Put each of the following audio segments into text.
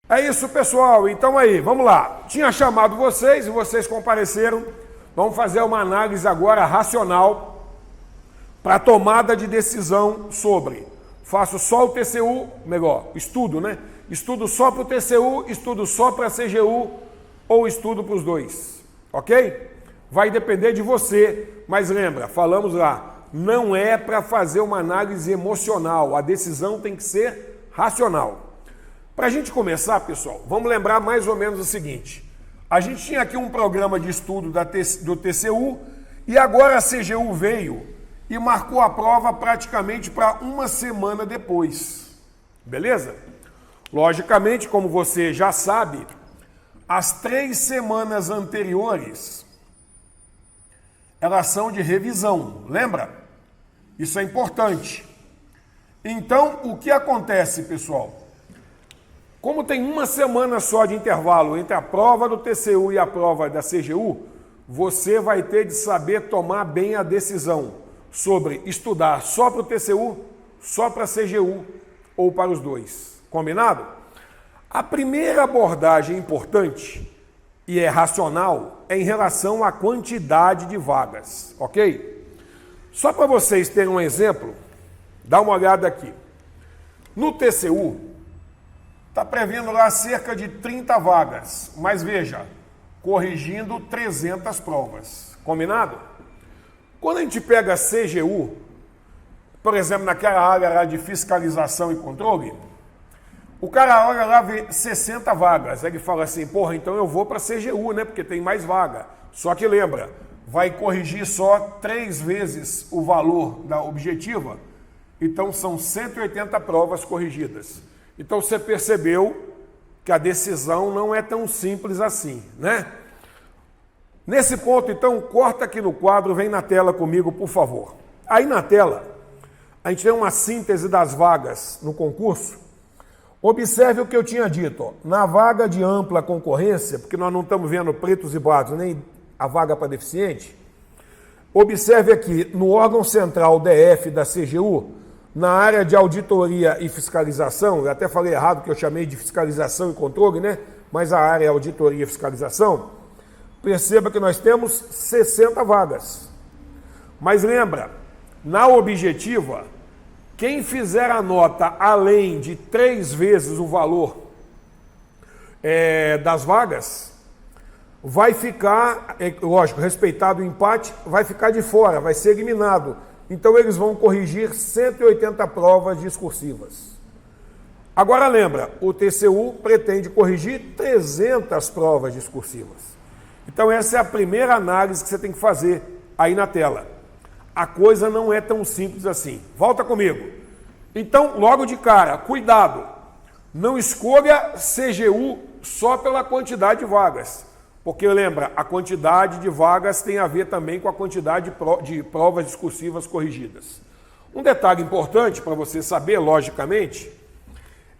É isso, pessoal. Então aí, vamos lá. Tinha chamado vocês e vocês compareceram. Vamos fazer uma análise agora racional para tomada de decisão sobre. Faço só o TCU, melhor, estudo, né? Estudo só para o TCU, estudo só para a CGU ou estudo para os dois, ok? Vai depender de você, mas lembra, falamos lá, não é para fazer uma análise emocional, a decisão tem que ser racional. Para a gente começar, pessoal, vamos lembrar mais ou menos o seguinte, a gente tinha aqui um programa de estudo do TCU e agora a CGU veio e marcou a prova praticamente para uma semana depois, beleza? Logicamente, como você já sabe, as 3 semanas anteriores, elas são de revisão, lembra? Isso é importante. Então, o que acontece, pessoal? Como tem uma semana só de intervalo entre a prova do TCU e a prova da CGU, você vai ter de saber tomar bem a decisão sobre estudar só para o TCU, só para a CGU ou para os dois. Combinado? A primeira abordagem importante e é racional é em relação à quantidade de vagas, ok? Só para vocês terem um exemplo, dá uma olhada aqui. No TCU, está prevendo lá cerca de 30 vagas, mas veja, corrigindo 300 provas, combinado? Quando a gente pega a CGU, por exemplo, naquela área lá de fiscalização e controle, o cara olha lá, vê 60 vagas, aí ele fala assim, porra, então eu vou para a CGU, né, porque tem mais vaga. Só que lembra, vai corrigir só 3 vezes o valor da objetiva, então são 180 provas corrigidas. Então você percebeu que a decisão não é tão simples assim, né? Nesse ponto, então, corta aqui no quadro, vem na tela comigo, por favor. Aí na tela, a gente tem uma síntese das vagas no concurso. Observe o que eu tinha dito, ó. Na vaga de ampla concorrência, porque nós não estamos vendo pretos e pardos, nem a vaga para deficiente, observe aqui, no órgão central DF da CGU, na área de auditoria e fiscalização, eu até falei errado que eu chamei de fiscalização e controle, né? Mas a área é auditoria e fiscalização, perceba que nós temos 60 vagas. Mas lembra, na objetiva, quem fizer a nota além de 3 vezes o valor das vagas, vai ficar, lógico, respeitado o empate, vai ficar de fora, vai ser eliminado. Então eles vão corrigir 180 provas discursivas. Agora lembra, o TCU pretende corrigir 300 provas discursivas. Então essa é a primeira análise que você tem que fazer aí na tela. A coisa não é tão simples assim. Volta comigo. Então, logo de cara, cuidado. Não escolha CGU só pela quantidade de vagas. Porque lembra, a quantidade de vagas tem a ver também com a quantidade de provas discursivas corrigidas. Um detalhe importante para você saber, logicamente,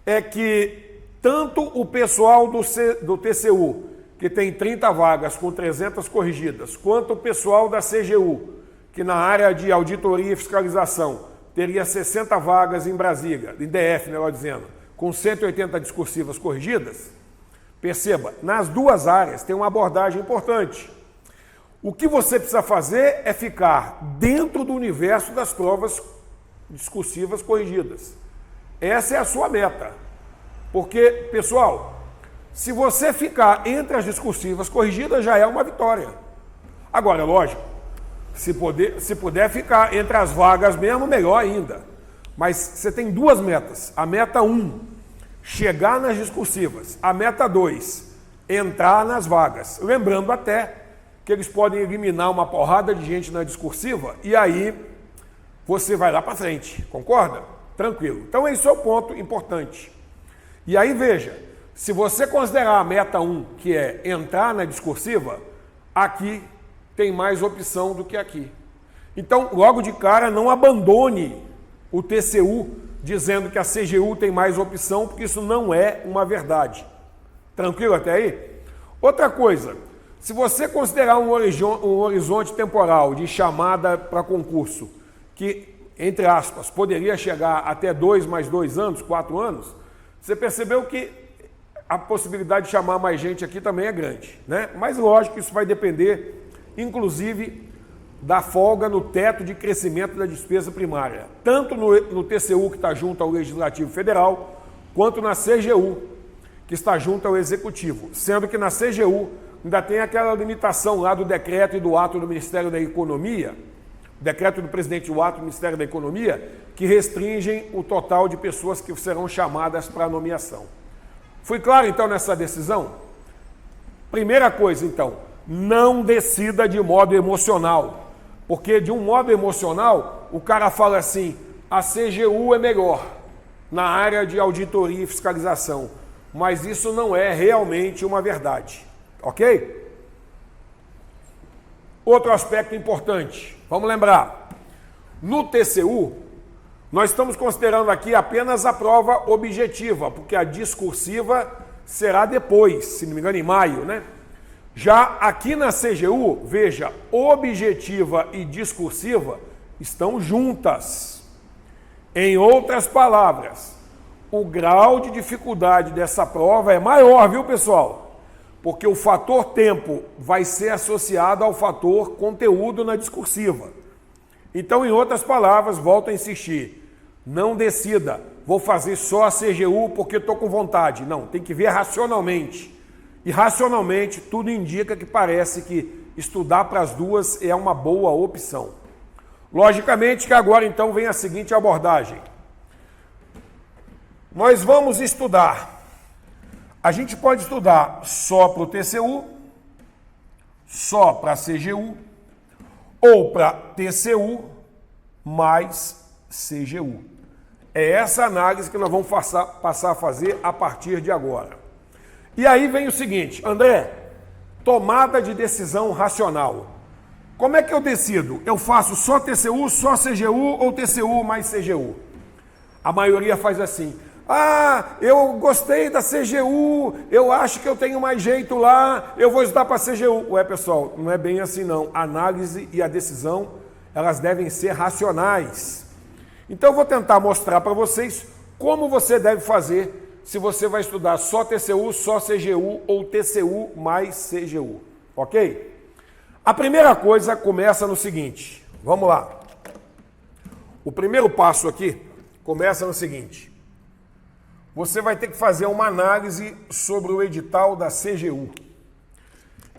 é que tanto o pessoal do TCU, que tem 30 vagas com 300 corrigidas, quanto o pessoal da CGU, que na área de auditoria e fiscalização teria 60 vagas em Brasília, em DF, melhor dizendo, com 180 discursivas corrigidas, perceba, nas duas áreas tem uma abordagem importante. O que você precisa fazer é ficar dentro do universo das provas discursivas corrigidas. Essa é a sua meta. Porque, pessoal, se você ficar entre as discursivas corrigidas, já é uma vitória. Agora, lógico, se puder ficar entre as vagas mesmo, melhor ainda. Mas você tem 2 metas. A meta 1, chegar nas discursivas. A meta 2, entrar nas vagas. Lembrando até que eles podem eliminar uma porrada de gente na discursiva e aí você vai lá para frente. Concorda? Tranquilo. Então esse é o ponto importante. E aí veja, se você considerar a meta 1, que é entrar na discursiva, aqui tem mais opção do que aqui. Então, logo de cara, não abandone o TCU dizendo que a CGU tem mais opção, porque isso não é uma verdade. Tranquilo até aí? Outra coisa, se você considerar um horizonte temporal de chamada para concurso, que, entre aspas, poderia chegar até 2 mais 2 anos, 4 anos, você percebeu que a possibilidade de chamar mais gente aqui também é grande, né? Mas lógico que isso vai depender, inclusive, da folga no teto de crescimento da despesa primária, tanto no TCU, que está junto ao Legislativo Federal, quanto na CGU, que está junto ao Executivo, sendo que na CGU ainda tem aquela limitação lá do decreto e do ato do Ministério da Economia, decreto do presidente e o ato do Ministério da Economia, que restringem o total de pessoas que serão chamadas para a nomeação. Fui claro, então, nessa decisão? Primeira coisa, então, não decida de modo emocional, porque de um modo emocional, o cara fala assim, a CGU é melhor na área de auditoria e fiscalização, mas isso não é realmente uma verdade, ok? Outro aspecto importante, vamos lembrar, no TCU, nós estamos considerando aqui apenas a prova objetiva, porque a discursiva será depois, se não me engano, em maio, né? Já aqui na CGU, veja, objetiva e discursiva estão juntas. Em outras palavras, o grau de dificuldade dessa prova é maior, viu, pessoal? Porque o fator tempo vai ser associado ao fator conteúdo na discursiva. Então, em outras palavras, volto a insistir, não decida, vou fazer só a CGU porque estou com vontade. Não, tem que ver racionalmente. E racionalmente, tudo indica que parece que estudar para as duas é uma boa opção. Logicamente que agora então vem a seguinte abordagem. Nós vamos estudar. A gente pode estudar só para o TCU, só para a CGU, ou para TCU mais CGU. É essa análise que nós vamos passar a fazer a partir de agora. E aí vem o seguinte, André, tomada de decisão racional. Como é que eu decido? Eu faço só TCU, só CGU ou TCU mais CGU? A maioria faz assim, eu gostei da CGU, eu acho que eu tenho mais jeito lá, eu vou estudar para a CGU. Ué, pessoal, não é bem assim não. A análise e a decisão, elas devem ser racionais. Então eu vou tentar mostrar para vocês como você deve fazer se você vai estudar só TCU, só CGU ou TCU mais CGU, ok? A primeira coisa começa no seguinte, vamos lá. O primeiro passo aqui começa no seguinte. Você vai ter que fazer uma análise sobre o edital da CGU.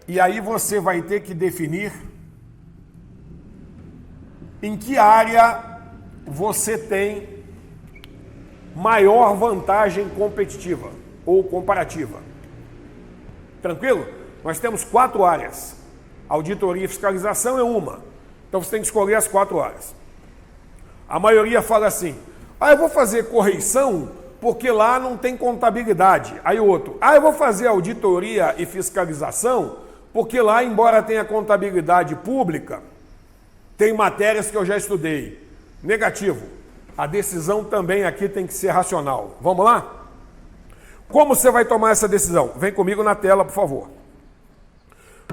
E aí você vai ter que definir em que área você tem maior vantagem competitiva ou comparativa. Tranquilo? Nós temos 4 áreas. Auditoria e fiscalização é uma. Então você tem que escolher as 4 áreas. A maioria fala assim, eu vou fazer correição porque lá não tem contabilidade. Aí o outro, eu vou fazer auditoria e fiscalização porque lá, embora tenha contabilidade pública, tem matérias que eu já estudei. Negativo. A decisão também aqui tem que ser racional. Vamos lá? Como você vai tomar essa decisão? Vem comigo na tela, por favor.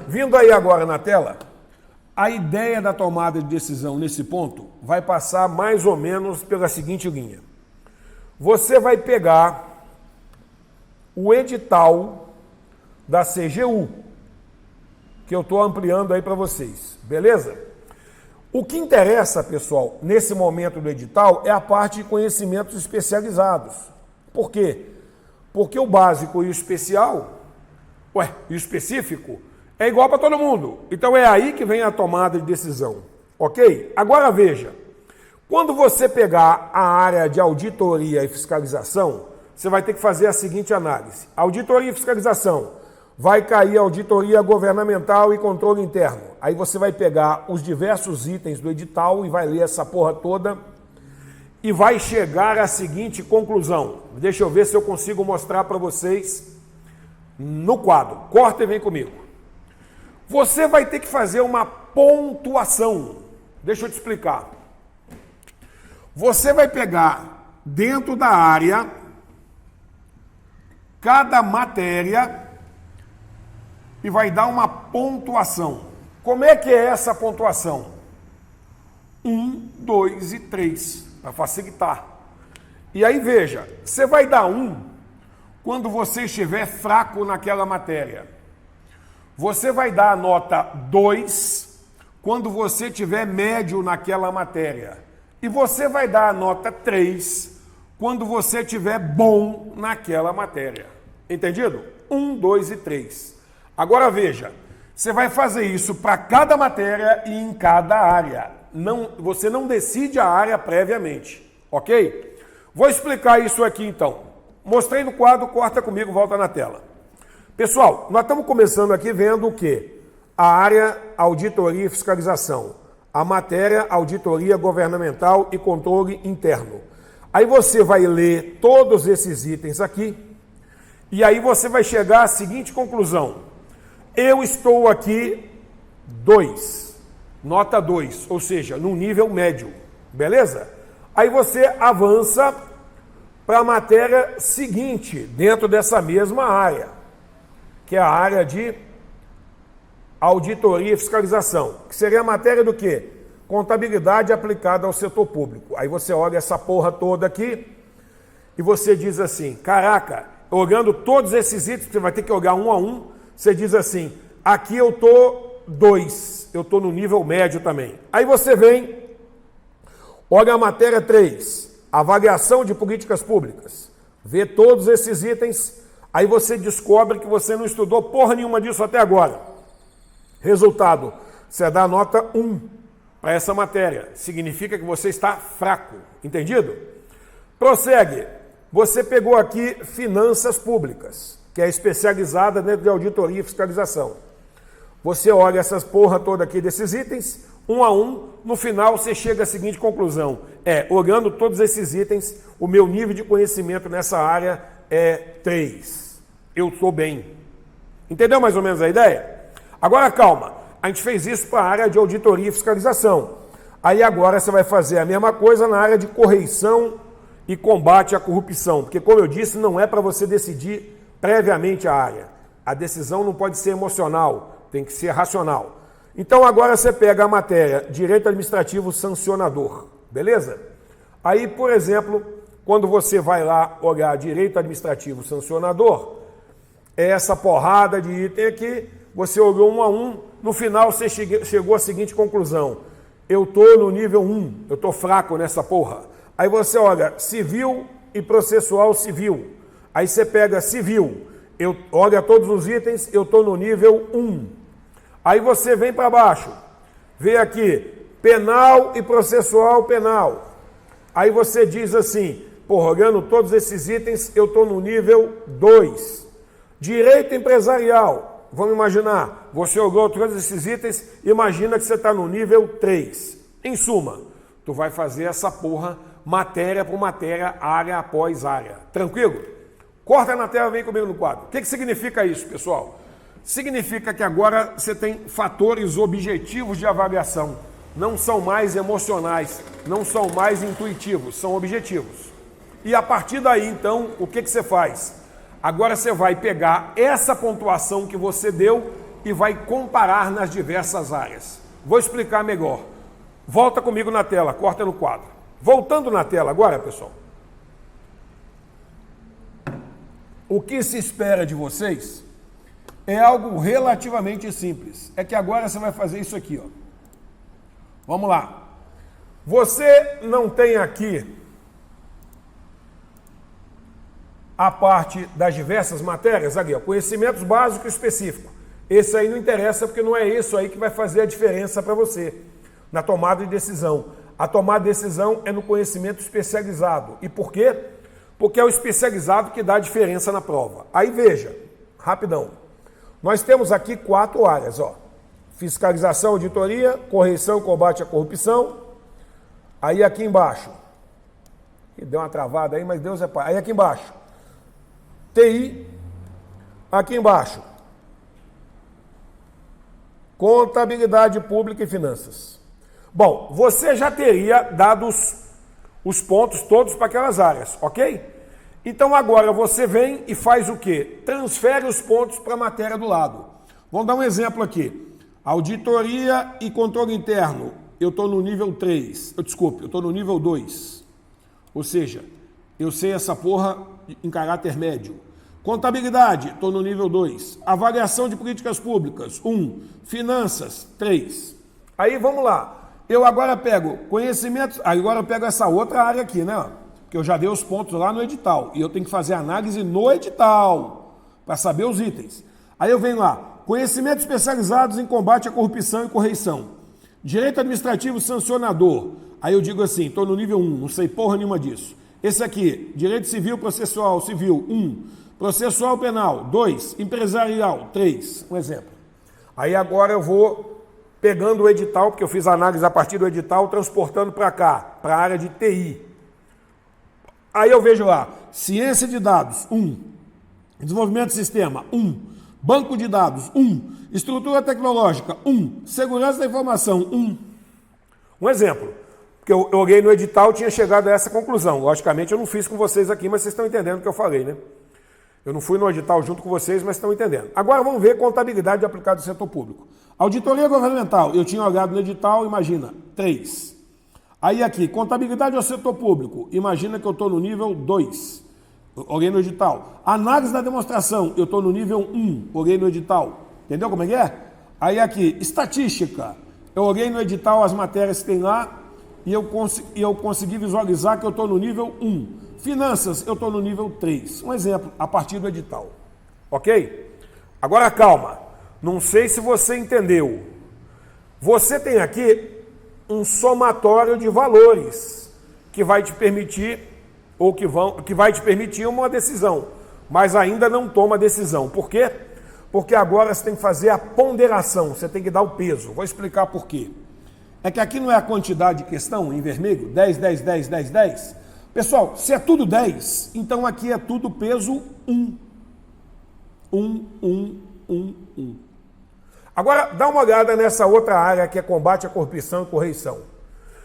Vindo aí agora na tela, a ideia da tomada de decisão nesse ponto vai passar mais ou menos pela seguinte linha. Você vai pegar o edital da CGU, que eu estou ampliando aí para vocês, beleza? O que interessa, pessoal, nesse momento do edital é a parte de conhecimentos especializados. Por quê? Porque o básico e o especial, e o específico, é igual para todo mundo. Então é aí que vem a tomada de decisão, ok? Agora veja, quando você pegar a área de auditoria e fiscalização, você vai ter que fazer a seguinte análise. Auditoria e fiscalização. Vai cair auditoria governamental e controle interno. Aí você vai pegar os diversos itens do edital e vai ler essa porra toda e vai chegar à seguinte conclusão. Deixa eu ver se eu consigo mostrar para vocês no quadro. Corta e vem comigo. Você vai ter que fazer uma pontuação. Deixa eu te explicar. Você vai pegar dentro da área cada matéria e vai dar uma pontuação. Como é que é essa pontuação? 1, 2 e 3, para facilitar. E aí veja, você vai dar 1 quando você estiver fraco naquela matéria. Você vai dar a nota 2 quando você tiver médio naquela matéria. E você vai dar a nota 3 quando você tiver bom naquela matéria. Entendido? 1, 2 e 3. Agora veja, você vai fazer isso para cada matéria e em cada área. Você não decide a área previamente, ok? Vou explicar isso aqui então. Mostrei no quadro, corta comigo, volta na tela. Pessoal, nós estamos começando aqui vendo o quê? A área auditoria e fiscalização. A matéria auditoria governamental e controle interno. Aí você vai ler todos esses itens aqui e aí você vai chegar à seguinte conclusão. Eu estou aqui 2, nota 2, ou seja, no nível médio, beleza? Aí você avança para a matéria seguinte, dentro dessa mesma área, que é a área de auditoria e fiscalização, que seria a matéria do quê? Contabilidade aplicada ao setor público. Aí você olha essa porra toda aqui e você diz assim, caraca, olhando todos esses itens, você vai ter que olhar um a um, você diz assim, aqui eu tô 2, eu tô no nível médio também. Aí você vem, olha a matéria 3, avaliação de políticas públicas, vê todos esses itens, aí você descobre que você não estudou porra nenhuma disso até agora. Resultado, você dá nota 1 para essa matéria. Significa que você está fraco. Entendido? Prossegue. Você pegou aqui finanças públicas, que é especializada dentro de auditoria e fiscalização. Você olha essas porra toda aqui desses itens, um a um, no final você chega à seguinte conclusão. Olhando todos esses itens, o meu nível de conhecimento nessa área é 3. Eu estou bem. Entendeu mais ou menos a ideia? Agora calma, a gente fez isso para a área de auditoria e fiscalização. Aí agora você vai fazer a mesma coisa na área de correição e combate à corrupção. Porque como eu disse, não é para você decidir previamente a área. A decisão não pode ser emocional, tem que ser racional. Então agora você pega a matéria Direito Administrativo Sancionador, beleza? Aí, por exemplo, quando você vai lá olhar Direito Administrativo Sancionador, é essa porrada de item aqui, você olhou um a um, no final você chegou à seguinte conclusão. Eu estou no nível 1, eu estou fraco nessa porra. Aí você olha civil e processual civil. Aí você pega civil, olha todos os itens, eu estou no nível 1. Aí você vem para baixo, vê aqui, penal e processual penal. Aí você diz assim, porra, olhando todos esses itens, eu estou no nível 2. Direito empresarial. Vamos imaginar, você olhou todos esses itens, imagina que você está no nível 3. Em suma, tu vai fazer essa porra matéria por matéria, área após área. Tranquilo? Corta na tela, vem comigo no quadro. O que significa isso, pessoal? Significa que agora você tem fatores objetivos de avaliação. Não são mais emocionais, não são mais intuitivos, são objetivos. E a partir daí, então, o que você faz? Agora você vai pegar essa pontuação que você deu e vai comparar nas diversas áreas. Vou explicar melhor. Volta comigo na tela, corta no quadro. Voltando na tela agora, pessoal. O que se espera de vocês é algo relativamente simples. É que agora você vai fazer isso aqui, ó. Vamos lá. Você não tem aqui a parte das diversas matérias, aqui, ó, conhecimentos básicos e específicos. Esse aí não interessa, porque não é isso aí que vai fazer a diferença para você na tomada de decisão. A tomada de decisão é no conhecimento especializado. E por quê? Porque é o especializado que dá a diferença na prova. Aí veja, rapidão. Nós temos aqui 4 áreas, ó. Fiscalização, auditoria, correição, combate à corrupção. Aí aqui embaixo, que deu uma travada aí, mas Deus é pai. Aí aqui embaixo, TI, aqui embaixo, contabilidade pública e finanças. Bom, você já teria dado os pontos todos para aquelas áreas, ok? Então agora você vem e faz o quê? Transfere os pontos para a matéria do lado. Vamos dar um exemplo aqui. Auditoria e controle interno. Eu estou no nível 3. Eu estou no nível 2. Ou seja, eu sei essa porra em caráter médio. Contabilidade, estou no nível 2. Avaliação de políticas públicas, 1. Finanças, 3. Aí vamos lá. Eu agora pego conhecimentos, agora eu pego essa outra área aqui, né? Porque eu já dei os pontos lá no edital. E eu tenho que fazer análise no edital, para saber os itens. Aí eu venho lá, conhecimentos especializados em combate à corrupção e correição. Direito administrativo sancionador. Aí eu digo assim, estou no nível 1, não sei porra nenhuma disso. Esse aqui, direito civil processual civil, 1. Processual penal, 2. Empresarial, 3. Um exemplo. Aí agora eu vou pegando o edital, porque eu fiz análise a partir do edital, transportando para cá, para a área de TI. Aí eu vejo lá, ciência de dados, 1. Desenvolvimento de sistema, 1. Banco de dados, 1. Estrutura tecnológica, 1. Segurança da informação, 1. Um exemplo. Porque eu olhei no edital e tinha chegado a essa conclusão. Logicamente eu não fiz com vocês aqui, mas vocês estão entendendo o que eu falei, né? Eu não fui no edital junto com vocês, mas estão entendendo. Agora vamos ver contabilidade aplicada ao setor público. Auditoria governamental, eu tinha olhado no edital, imagina, 3. Aí aqui, contabilidade ao setor público, imagina que eu estou no nível 2. Olhei no edital. Análise da demonstração, eu estou no nível 1, olhei no edital. Entendeu como é que é? Aí aqui, estatística, eu olhei no edital as matérias que tem lá e eu consegui visualizar que eu estou no nível 1. Finanças, eu estou no nível 3. Um exemplo, a partir do edital. Ok? Agora calma. Não sei se você entendeu. Você tem aqui um somatório de valores que vai te permitir, ou que vai te permitir uma decisão, mas ainda não toma decisão. Por quê? Porque agora você tem que fazer a ponderação, você tem que dar o peso. Vou explicar por quê. É que aqui não é a quantidade de questão em vermelho, 10, 10, 10, 10, 10. Pessoal, se é tudo 10, então aqui é tudo peso 1. 1. Agora, dá uma olhada nessa outra área que é combate à corrupção e correição.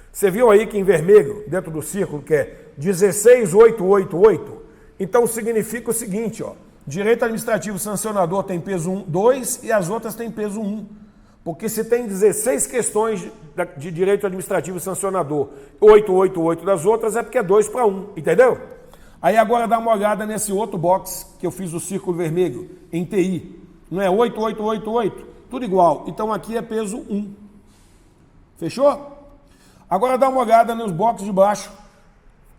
Você viu aí que em vermelho, dentro do círculo, que é 16888, então significa o seguinte, ó, direito administrativo sancionador tem peso 1, 2 e as outras têm peso 1. Porque se tem 16 questões de direito administrativo sancionador, 888 das outras, é porque é 2 para 1, entendeu? Aí agora dá uma olhada nesse outro box que eu fiz o círculo vermelho, em TI. Não é 8888? Tudo igual. Então aqui é peso 1. Fechou? Agora dá uma olhada nos boxes de baixo,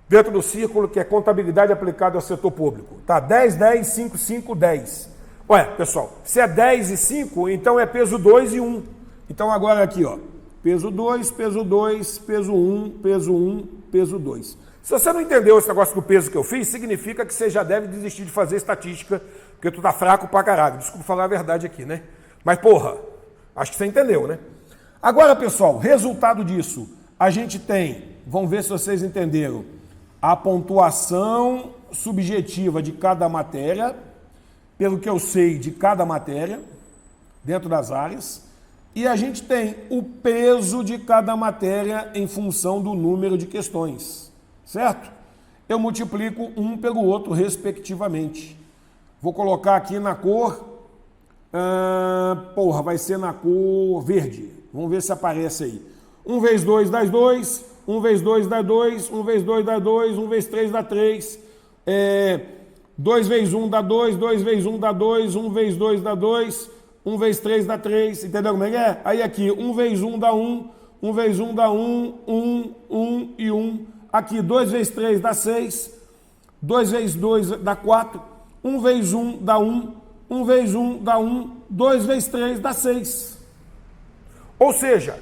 dentro do círculo, que é contabilidade aplicada ao setor público. Tá, 10, 10, 5, 5, 10. Ué, pessoal, se é 10 e 5, então é peso 2 e 1. Então agora aqui, ó, peso 2, peso 2, peso 1, peso 1, peso 2. Se você não entendeu esse negócio do peso que eu fiz, significa que você já deve desistir de fazer estatística, porque tu tá fraco pra caralho. Desculpa falar a verdade aqui, né? Mas, porra, acho que você entendeu, né? Agora, pessoal, resultado disso, a gente tem, vamos ver se vocês entenderam, a pontuação subjetiva de cada matéria, pelo que eu sei de cada matéria, dentro das áreas, e a gente tem o peso de cada matéria em função do número de questões, certo? Eu multiplico um pelo outro, respectivamente. Vou colocar aqui na cor, vai ser na cor verde. Vamos ver se aparece aí. 1 vezes 2 dá 2, 1 vezes 2 dá 2, 1 vezes 2 dá 2, 1 vezes 3 dá 3, 2 vezes 1 dá 2, 2 vezes 1 dá 2, 1 vezes 2 dá 2, 1 vezes 3 dá 3, entendeu como é que é? Aí aqui, 1 vezes 1 dá 1, 1 vezes 1 dá 1, 1, 1 e 1. Aqui, 2 vezes 3 dá 6, 2 vezes 2 dá 4, 1 vezes 1 dá 1, 1 vezes 1 dá 1, 2 vezes 3 dá 6. Ou seja,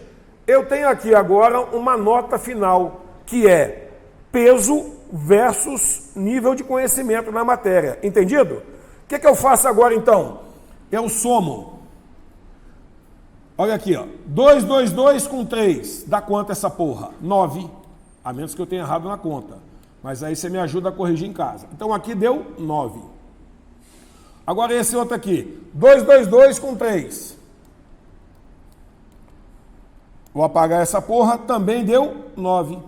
eu tenho aqui agora uma nota final, que é peso versus nível de conhecimento na matéria. Entendido? O que eu faço agora, então? Eu somo. Olha aqui, ó. 2, 2, 2 com 3. Dá quanto essa porra? 9. A menos que eu tenha errado na conta. Mas aí você me ajuda a corrigir em casa. Então aqui deu 9. Agora esse outro aqui. 2, 2, 2 com 3. Vou apagar essa porra. Também deu 9.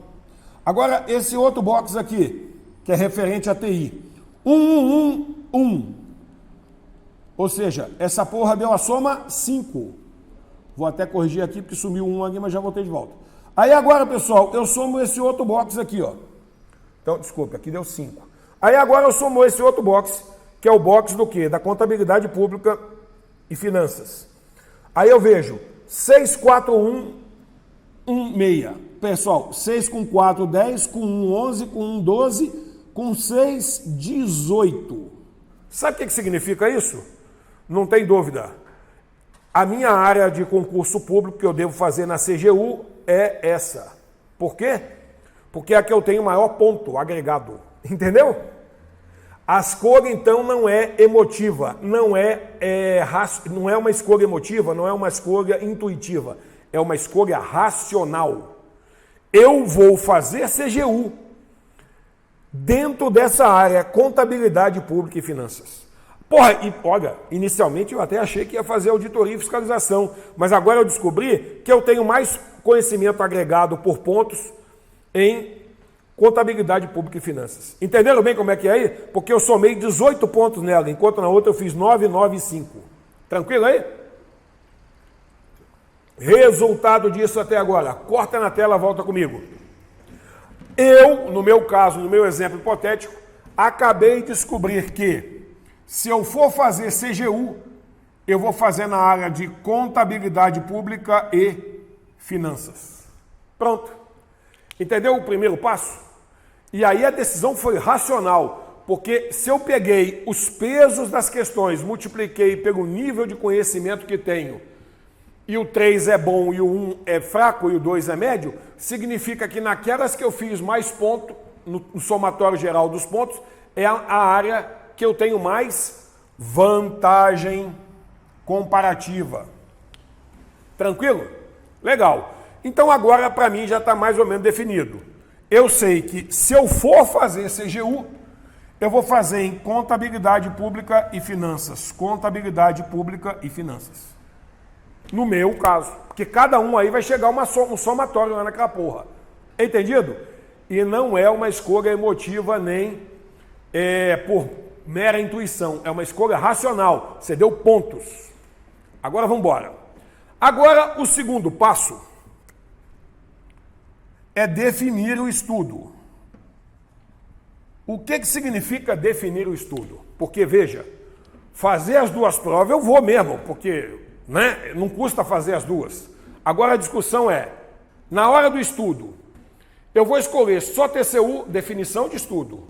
Agora, esse outro box aqui, que é referente a TI. 1, 1, 1, 1. Ou seja, essa porra deu a soma 5. Vou até corrigir aqui, porque sumiu 1 aqui, mas já voltei de volta. Aí agora, pessoal, eu somo esse outro box aqui, ó. Então, desculpa, aqui deu 5. Aí agora eu somo esse outro box, que é o box do quê? Da contabilidade pública e finanças. Aí eu vejo 64116. Pessoal, 6 com 4, 10, com 1, 11, com 1, 12, com 6, 18. Sabe o que significa isso? Não tem dúvida. A minha área de concurso público que eu devo fazer na CGU é essa. Por quê? Porque é a que eu tenho maior ponto agregado. Entendeu? A escolha, então, não é emotiva, não é uma escolha emotiva, não é uma escolha intuitiva, é uma escolha racional. Eu vou fazer CGU dentro dessa área, contabilidade pública e finanças. Porra, e olha, inicialmente eu até achei que ia fazer auditoria e fiscalização, mas agora eu descobri que eu tenho mais conhecimento agregado por pontos em contabilidade pública e finanças. Entenderam bem como é que é aí? Porque eu somei 18 pontos nela, enquanto na outra eu fiz 9, 9 e 5. Tranquilo aí? Resultado disso até agora. Corta na tela, volta comigo. Eu, no meu caso, no meu exemplo hipotético, acabei de descobrir que se eu for fazer CGU, eu vou fazer na área de contabilidade pública e finanças. Pronto. Entendeu o primeiro passo? E aí a decisão foi racional, porque se eu peguei os pesos das questões, multipliquei pelo nível de conhecimento que tenho, e o 3 é bom e o 1 é fraco e o 2 é médio, significa que naquelas que eu fiz mais ponto, no somatório geral dos pontos, é a área que eu tenho mais vantagem comparativa. Tranquilo? Legal. Então agora para mim já está mais ou menos definido. Eu sei que se eu for fazer CGU, eu vou fazer em contabilidade pública e finanças. Contabilidade pública e finanças. No meu caso. Porque cada um aí vai chegar um somatório lá naquela porra. Entendido? E não é uma escolha emotiva nem por mera intuição. É uma escolha racional. Você deu pontos. Agora vamos embora. Agora o segundo passo é definir o estudo. O que significa definir o estudo? Porque, veja, fazer as duas provas eu vou mesmo, porque não custa fazer as duas. Agora a discussão é, na hora do estudo, eu vou escolher só TCU, definição de estudo,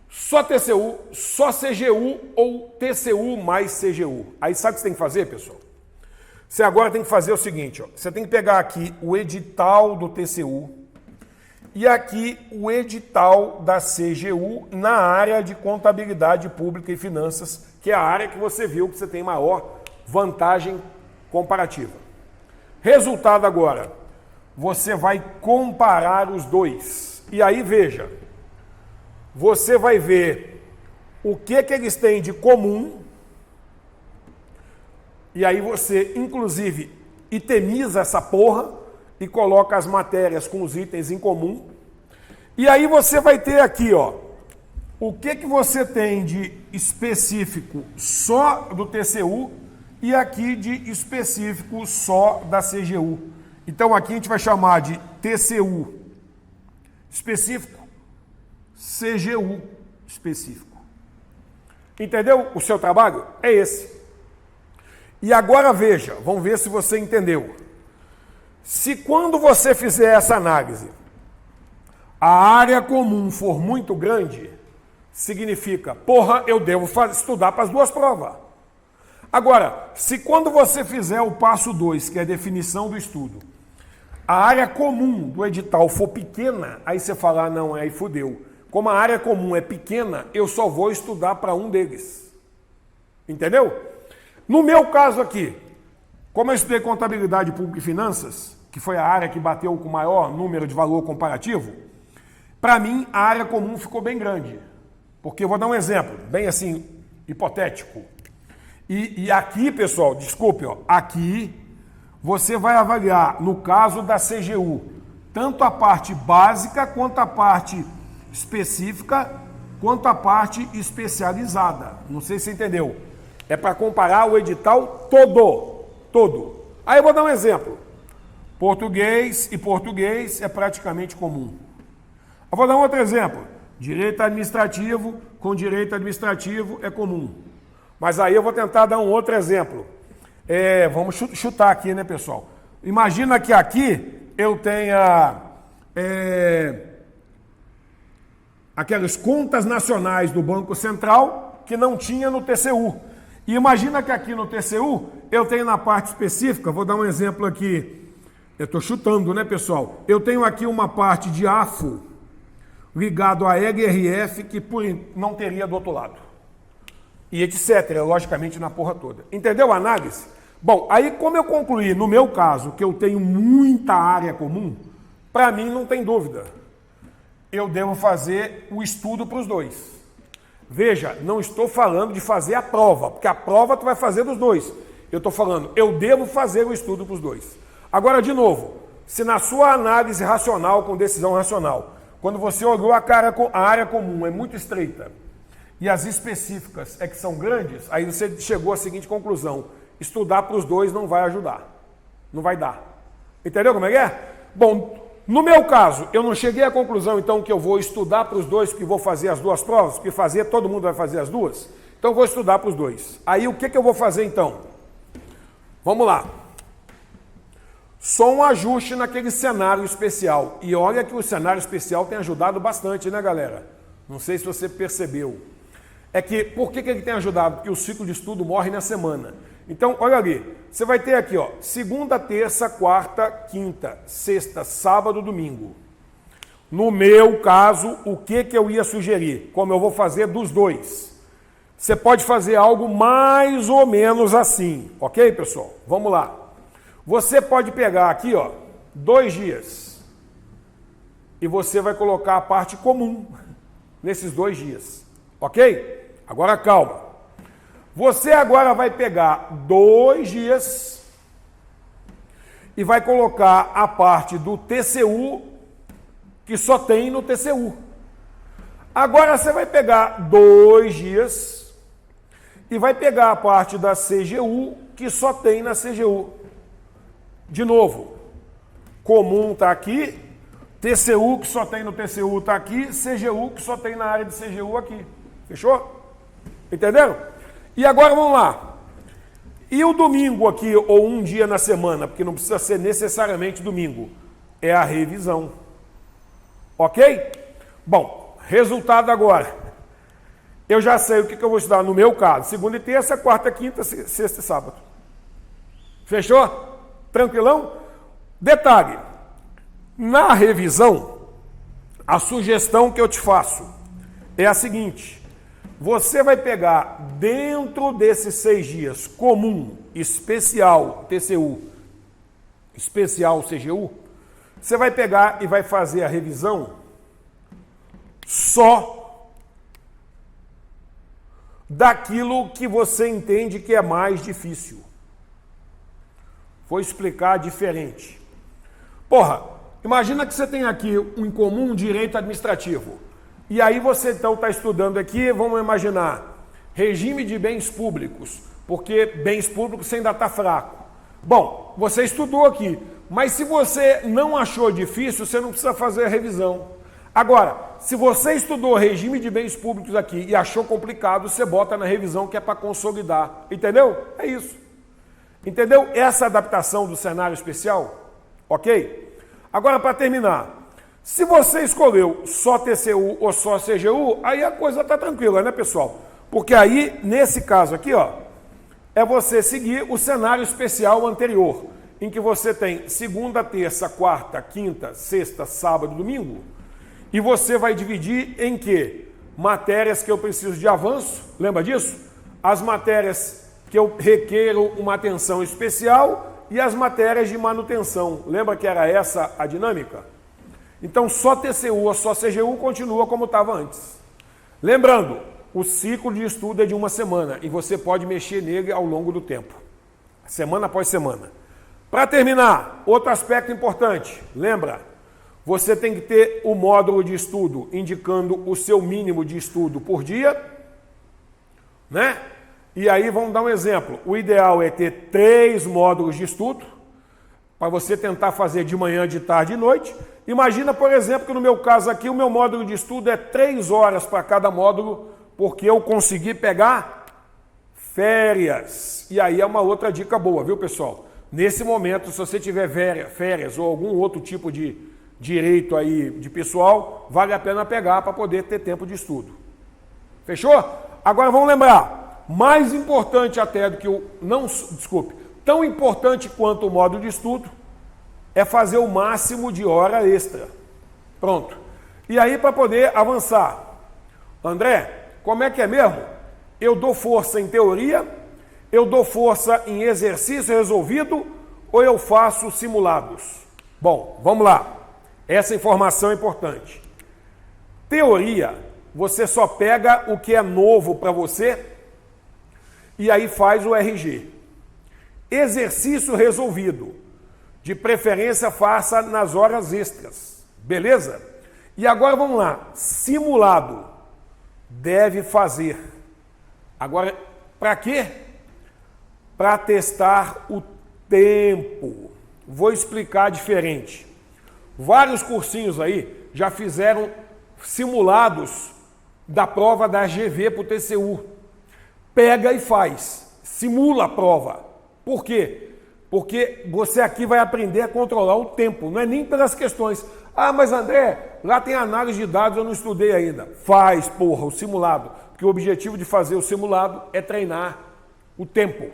só TCU, só CGU ou TCU mais CGU. Aí sabe o que você tem que fazer, pessoal? Você agora tem que fazer o seguinte, ó, você tem que pegar aqui o edital do TCU e aqui o edital da CGU na área de contabilidade pública e finanças, que é a área que você viu que você tem maior vantagem comparativa. Resultado agora, você vai comparar os dois. E aí veja, você vai ver o que eles têm de comum. E aí você, inclusive, itemiza essa porra e coloca as matérias com os itens em comum. E aí você vai ter aqui, ó, o que você tem de específico só do TCU e aqui de específico só da CGU. Então aqui a gente vai chamar de TCU específico, CGU específico. Entendeu? O seu trabalho é esse. E agora veja, vamos ver se você entendeu. Se quando você fizer essa análise, a área comum for muito grande, significa, porra, eu devo estudar para as duas provas. Agora, se quando você fizer o passo 2, que é a definição do estudo, a área comum do edital for pequena, aí você fala, não, aí fudeu. Como a área comum é pequena, eu só vou estudar para um deles. Entendeu? No meu caso aqui, como eu estudei contabilidade pública e finanças, que foi a área que bateu com o maior número de valor comparativo, para mim a área comum ficou bem grande. Porque eu vou dar um exemplo, bem assim, hipotético. E aqui, pessoal, desculpe, ó, aqui você vai avaliar, no caso da CGU, tanto a parte básica quanto a parte específica, quanto a parte especializada. Não sei se você entendeu. É para comparar o edital todo. Aí eu vou dar um exemplo. Português e português é praticamente comum. Eu vou dar um outro exemplo. Direito administrativo com direito administrativo é comum. Mas aí eu vou tentar dar um outro exemplo. Vamos chutar aqui, né, pessoal? Imagina que aqui eu tenha aquelas contas nacionais do Banco Central que não tinha no TCU. E imagina que aqui no TCU eu tenho na parte específica, vou dar um exemplo aqui, eu estou chutando, né, pessoal? Eu tenho aqui uma parte de AFO ligado a EGRF que não teria do outro lado. E etc, logicamente na porra toda. Entendeu a análise? Bom, aí como eu concluí, no meu caso, que eu tenho muita área comum, para mim não tem dúvida. Eu devo fazer o estudo para os dois. Veja, não estou falando de fazer a prova, porque a prova tu vai fazer dos dois. Eu estou falando, eu devo fazer o estudo para os dois. Agora, de novo, se na sua análise racional com decisão racional, quando você olhou a área comum é muito estreita e as específicas é que são grandes, aí você chegou à seguinte conclusão: estudar para os dois não vai ajudar, não vai dar. Entendeu como é que é? Bom, no meu caso, eu não cheguei à conclusão então que eu vou estudar para os dois, que vou fazer as duas provas, porque todo mundo vai fazer as duas, então eu vou estudar para os dois. Aí o que eu vou fazer então? Vamos lá. Só um ajuste naquele cenário especial. E olha que o cenário especial tem ajudado bastante, né, galera? Não sei se você percebeu. Por que ele tem ajudado? Porque o ciclo de estudo morre na semana. Então, olha ali, você vai ter aqui, ó, segunda, terça, quarta, quinta, sexta, sábado, domingo. No meu caso, o que eu ia sugerir? Como eu vou fazer dos dois. Você pode fazer algo mais ou menos assim, ok, pessoal? Vamos lá. Você pode pegar aqui, ó, 2 dias e você vai colocar a parte comum nesses 2 dias, ok? Agora calma. Você agora vai pegar 2 dias e vai colocar a parte do TCU que só tem no TCU. Agora você vai pegar 2 dias e vai pegar a parte da CGU que só tem na CGU. De novo, comum está aqui, TCU que só tem no TCU está aqui, CGU que só tem na área de CGU aqui. Fechou? Entenderam? E agora vamos lá. E o domingo aqui, ou um dia na semana, porque não precisa ser necessariamente domingo, é a revisão. Ok? Bom, resultado agora. Eu já sei o que eu vou estudar no meu caso. Segunda e terça, quarta, quinta, sexta e sábado. Fechou? Tranquilão? Detalhe, na revisão, a sugestão que eu te faço é a seguinte: você vai pegar dentro desses 6 dias, comum, especial, TCU, especial, CGU, você vai pegar e vai fazer a revisão só daquilo que você entende que é mais difícil. Vou explicar diferente. Porra, imagina que você tem aqui um em comum direito administrativo. E aí você então está estudando aqui, vamos imaginar, regime de bens públicos, porque bens públicos você ainda está fraco. Bom, você estudou aqui, mas se você não achou difícil, você não precisa fazer a revisão. Agora, se você estudou regime de bens públicos aqui e achou complicado, você bota na revisão que é para consolidar. Entendeu? É isso. Entendeu essa adaptação do cenário especial? Ok? Agora, para terminar, se você escolheu só TCU ou só CGU, aí a coisa está tranquila, né, pessoal? Porque aí, nesse caso aqui, ó, é você seguir o cenário especial anterior, em que você tem segunda, terça, quarta, quinta, sexta, sábado, domingo, e você vai dividir em quê? Matérias que eu preciso de avanço, lembra disso? As matérias que eu requeiro uma atenção especial e as matérias de manutenção. Lembra que era essa a dinâmica? Então, só TCU ou só CGU continua como estava antes. Lembrando, o ciclo de estudo é de 1 semana e você pode mexer nele ao longo do tempo, semana após semana. Para terminar, outro aspecto importante, lembra, você tem que ter o módulo de estudo indicando o seu mínimo de estudo por dia, né? E aí vamos dar um exemplo. O ideal é ter 3 módulos de estudo, para você tentar fazer de manhã, de tarde e noite, Imagina, por exemplo, que no meu caso aqui, o meu módulo de estudo é 3 horas para cada módulo, porque eu consegui pegar férias. E aí é uma outra dica boa, viu, pessoal? Nesse momento, se você tiver férias ou algum outro tipo de direito aí de pessoal, vale a pena pegar para poder ter tempo de estudo. Fechou? Agora vamos lembrar, mais importante até do que tão importante quanto o módulo de estudo é fazer o máximo de hora extra. Pronto. E aí para poder avançar. André, como é que é mesmo? Eu dou força em teoria, eu dou força em exercício resolvido ou eu faço simulados? Bom, vamos lá. Essa informação é importante. Teoria, você só pega o que é novo para você e aí faz o RG. Exercício resolvido. De preferência, faça nas horas extras. Beleza? E agora vamos lá. Simulado. Deve fazer. Agora, para quê? Para testar o tempo. Vou explicar diferente. Vários cursinhos aí já fizeram simulados da prova da GV para o TCU. Pega e faz. Simula a prova. Por quê? Porque você aqui vai aprender a controlar o tempo. Não é nem pelas questões. Ah, mas André, lá tem análise de dados, eu não estudei ainda. Faz, porra, o simulado. Porque o objetivo de fazer o simulado é treinar o tempo.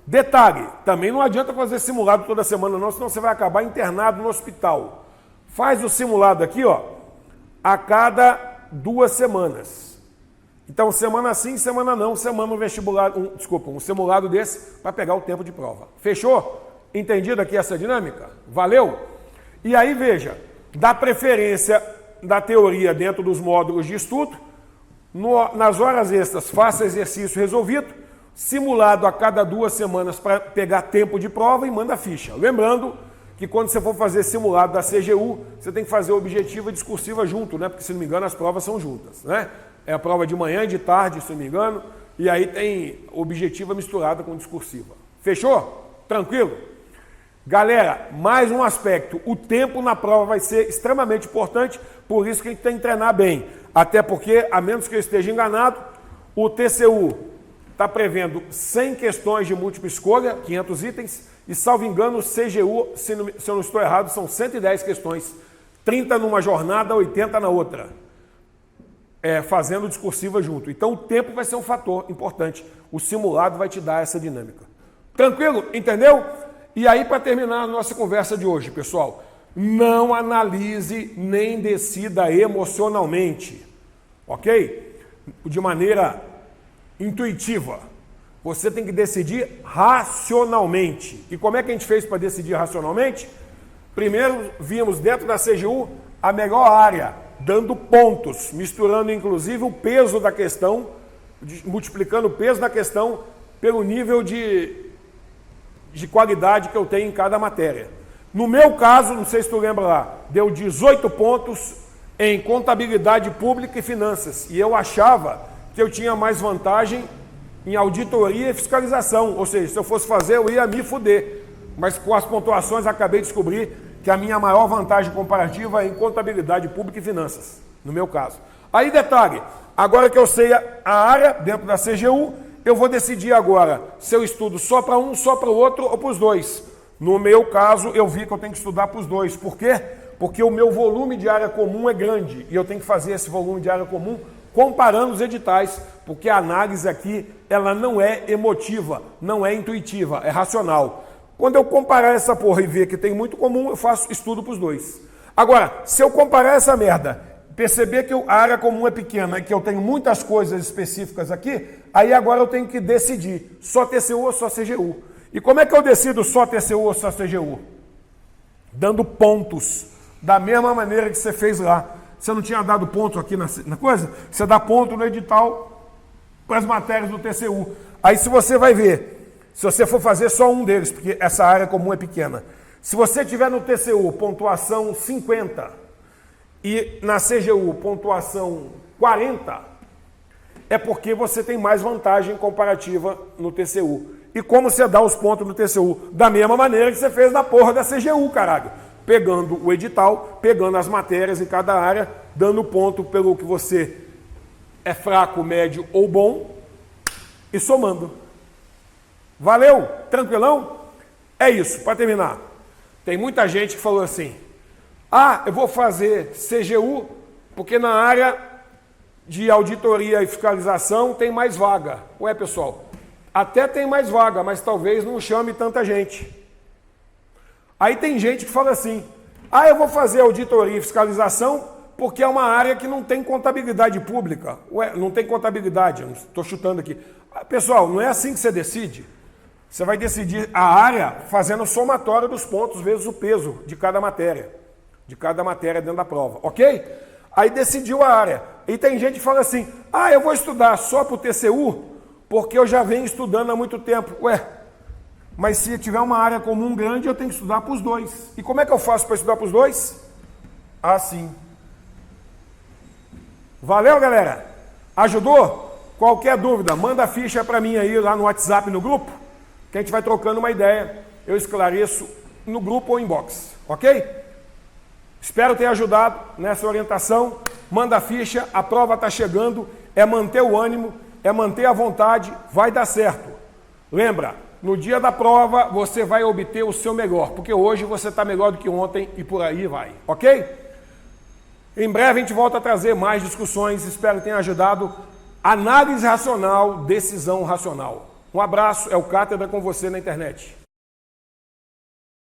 Detalhe, também não adianta fazer simulado toda semana não, senão você vai acabar internado no hospital. Faz o simulado aqui, ó, a cada 2 semanas. Então, semana sim, semana não, semana um vestibular, um simulado desse para pegar o tempo de prova. Fechou? Entendido aqui essa dinâmica? Valeu? E aí, veja, dá preferência da teoria dentro dos módulos de estudo, nas horas extras, faça exercício resolvido, simulado a cada 2 semanas para pegar tempo de prova e manda ficha. Lembrando que quando você for fazer simulado da CGU, você tem que fazer objetiva e discursiva junto, né? Porque, se não me engano, as provas são juntas, né? É a prova de manhã e de tarde, se não me engano, e aí tem objetiva misturada com discursiva. Fechou? Tranquilo? Galera, mais um aspecto, o tempo na prova vai ser extremamente importante, por isso que a gente tem que treinar bem. Até porque, a menos que eu esteja enganado, o TCU está prevendo 100 questões de múltipla escolha, 500 itens, e, salvo engano, o CGU, se eu não estou errado, são 110 questões, 30 numa jornada, 80 na outra, fazendo discursiva junto. Então, o tempo vai ser um fator importante. O simulado vai te dar essa dinâmica. Tranquilo? Entendeu? E aí, para terminar a nossa conversa de hoje, pessoal, não analise nem decida emocionalmente, ok? De maneira intuitiva. Você tem que decidir racionalmente. E como é que a gente fez para decidir racionalmente? Primeiro, vimos dentro da CGU a melhor área, dando pontos, misturando inclusive o peso da questão, multiplicando o peso da questão pelo nível de qualidade que eu tenho em cada matéria. No meu caso, não sei se tu lembra lá, deu 18 pontos em contabilidade pública e finanças. E eu achava que eu tinha mais vantagem em auditoria e fiscalização. Ou seja, se eu fosse fazer, eu ia me fuder. Mas com as pontuações, acabei de descobrir que a minha maior vantagem comparativa é em contabilidade pública e finanças, no meu caso. Aí, detalhe, agora que eu sei a área dentro da CGU, eu vou decidir agora se eu estudo só para um, só para o outro ou para os dois. No meu caso, eu vi que eu tenho que estudar para os dois. Por quê? Porque o meu volume de área comum é grande e eu tenho que fazer esse volume de área comum comparando os editais, porque a análise aqui, ela não é emotiva, não é intuitiva, é racional. Quando eu comparar essa porra e ver que tem muito comum, eu faço estudo para os dois. Agora, se eu comparar essa merda, perceber que a área comum é pequena e que eu tenho muitas coisas específicas aqui, aí agora eu tenho que decidir só TCU ou só CGU. E como é que eu decido só TCU ou só CGU? Dando pontos, da mesma maneira que você fez lá. Você não tinha dado ponto aqui na coisa? Você dá ponto no edital para as matérias do TCU. Aí se você vai ver, se você for fazer só um deles, porque essa área comum é pequena, se você tiver no TCU pontuação 50 e na CGU pontuação 40, é porque você tem mais vantagem comparativa no TCU. E como você dá os pontos no TCU? Da mesma maneira que você fez na porra da CGU, caralho. pegando o edital, pegando as matérias em cada área, dando ponto pelo que você é fraco, médio ou bom e somando. Valeu? Tranquilão? É isso, para terminar. Tem muita gente que falou assim, eu vou fazer CGU porque na área de auditoria e fiscalização tem mais vaga. Ué, pessoal, até tem mais vaga, mas talvez não chame tanta gente. Aí tem gente que fala assim, eu vou fazer auditoria e fiscalização porque é uma área que não tem contabilidade pública. Ué, não tem contabilidade, estou chutando aqui. Pessoal, não é assim que você decide. Você vai decidir a área fazendo somatório dos pontos vezes o peso de cada matéria dentro da prova, ok? Aí decidiu a área. E tem gente que fala assim, eu vou estudar só para o TCU porque eu já venho estudando há muito tempo. Ué, mas se tiver uma área comum grande, eu tenho que estudar para os dois. E como é que eu faço para estudar para os dois? Assim. Valeu, galera? Ajudou? Qualquer dúvida, manda a ficha para mim aí lá no WhatsApp, no grupo, que a gente vai trocando uma ideia. Eu esclareço no grupo ou inbox, ok? Espero ter ajudado nessa orientação. Manda a ficha, a prova está chegando, é manter o ânimo, é manter a vontade, vai dar certo. Lembra, no dia da prova você vai obter o seu melhor, porque hoje você está melhor do que ontem e por aí vai, ok? Em breve a gente volta a trazer mais discussões, espero que tenha ajudado. Análise racional, decisão racional. Um abraço, é o Cátedra com você na internet.